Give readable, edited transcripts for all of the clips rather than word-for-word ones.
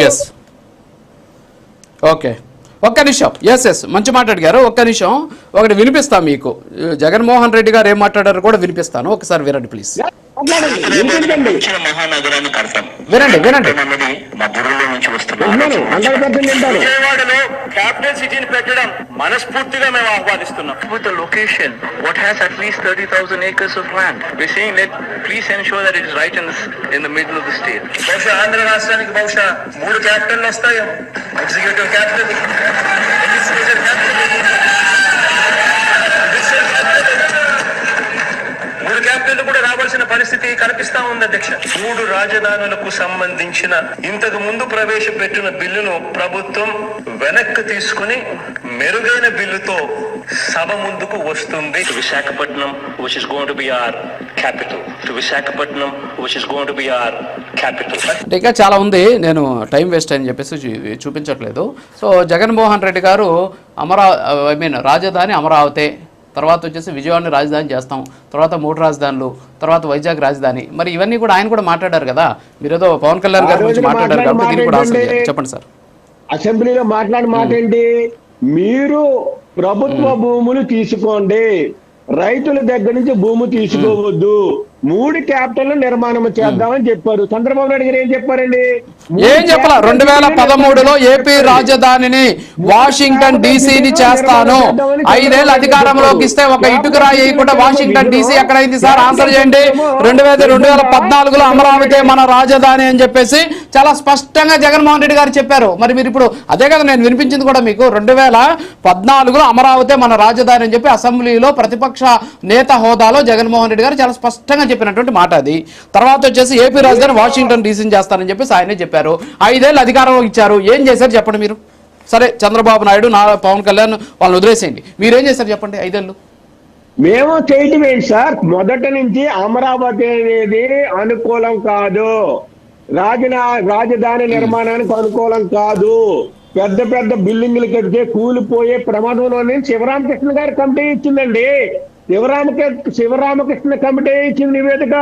Yes okay, ఒక్క నిమిషం. Yes మంచి మాట్లాడారు. ఒక్క నిమిషం ఒకటి వినిపిస్తాను మీకు. జగన్మోహన్ రెడ్డి గారు ఏం మాట్లాడారు కూడా వినిపిస్తాను, ఒకసారి వినండి ప్లీజ్. మహానగరాన్ని కడతాం. వినండి. మా బుర్రలో నుంచి వస్తున్నాం. విజయవాడలో క్యాపిటల్ సిటీని పెట్టడం మనస్ఫూర్తిగా మేము ఆహ్వానిస్తున్నాం. With the location, what has at least 30,000 acres of land. We're saying that please ensure that it is right in the middle of the state. బహుశా ఆంధ్ర రాష్ట్రానికి బహుశా 3 క్యాపిటల్ వస్తాయి. Executive capital, legislature capital, capital కూడా రావాల్సిన పరిస్థితి కనిపిస్తా ఉంది అధ్యక్ష. 3 రాజధానులకు సంబంధించిన ఇంతకు ముందు ప్రవేశపెట్టిన బిల్లును ప్రభుత్వం వెనక్కి తీసుకుని మెరుగైన బిల్లుతో సభ ముందుకు వస్తుంది. Visakhapatnam which is going to be our capital. Visakhapatnam which is going to be our capital. ఇంకా చాలా ఉంది, నేను టైం వేస్ట్ అని చెప్పేసి చూపించట్లేదు. సో జగన్మోహన్ రెడ్డి గారు రాజధాని అమరావతి, తర్వాత వచ్చేసి విజయవాడని రాజధాని చేస్తాం, తర్వాత 3 రాజధానులు, తర్వాత వైజాగ్ రాజధాని. మరి ఇవన్నీ కూడా ఆయన కూడా మాట్లాడారు కదా. మీరు ఏదో పవన్ కళ్యాణ్ గారి గురించి మాట్లాడారు కాబట్టి దీన్ని కూడా చెప్పండి సార్. అసెంబ్లీలో మాట్లాడిన మాట ఏంటి? మీరు ప్రభుత్వ భూములు తీసుకోండి, రైతుల దగ్గర నుంచి భూమి తీసుకోవద్దు, 3 క్యాపిటల్ నిర్మాణం చేద్దామని చెప్పారు. చంద్రబాబు నాయుడు గారు ఏం చెప్పారండి? ఏం చెప్పాల? 2013లో ఏపీ రాజధానిని వాషింగ్టన్ డీసీని చేస్తాను, 5 ఏళ్ళు అధికారంలోకి ఇస్తే ఒక ఇటుక రాయి వేయకుండా వాషింగ్టన్ డీసీ ఎక్కడైంది సార్? ఆన్సర్ చేయండి. 2014లో అమరావతి మన రాజధాని అని చెప్పేసి చాలా స్పష్టంగా జగన్మోహన్ రెడ్డి గారు చెప్పారు. మరి మీరు ఇప్పుడు అదే కదా నేను వినిపించింది కూడా మీకు. 2014లో అమరావతి మన రాజధాని అని చెప్పి అసెంబ్లీలో ప్రతిపక్ష నేత హోదాలో జగన్మోహన్ రెడ్డి గారు చాలా స్పష్టంగా చెప్పినటువంటి మాట అది. తర్వాత వచ్చేసి ఏపీ రాజధాని వాషింగ్టన్ డీసీని చేస్తానని చెప్పేసి ఆయనే చెప్పారు. 5 ఏళ్ళు అధికారంలో ఇచ్చారు. ఏం చేశారు చెప్పండి మీరు? సరే చంద్రబాబు నాయుడు, పవన్ కళ్యాణ్ వాళ్ళని వదిలేసేయండి, మీరేం చేశారు చెప్పండి 5 ఏళ్ళు? మేము చేయటం ఏంటి సార్? మొదటి నుంచి అమరావతి అనేది అనుకూలం కాదు, రాజధాని నిర్మాణానికి అనుకూలం కాదు, పెద్ద పెద్ద బిల్డింగ్లు కడితే కూలిపోయే ప్రమాదంలోనే శివరామకృష్ణ గారి కమిటీ ఇచ్చిందండి. శివరామకృష్ణ కమిటీ ఇచ్చిన నివేదిక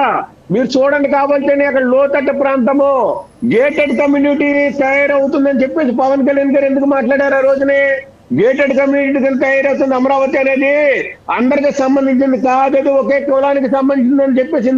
మీరు చూడండి కావాలంటే. అక్కడ లోతట్టు ప్రాంతము గేటెడ్ కమ్యూనిటీ తయారవుతుందని చెప్పేసి పవన్ కళ్యాణ్ గారు ఎందుకు మాట్లాడారు ఆ రోజునే? గేటెడ్ కమ్యూనిటీ తయారవుతుంది అమరావతి అనేది అందరికి సంబంధించింది కాదు, ఒకే కులానికి సంబంధించిందని చెప్పేసి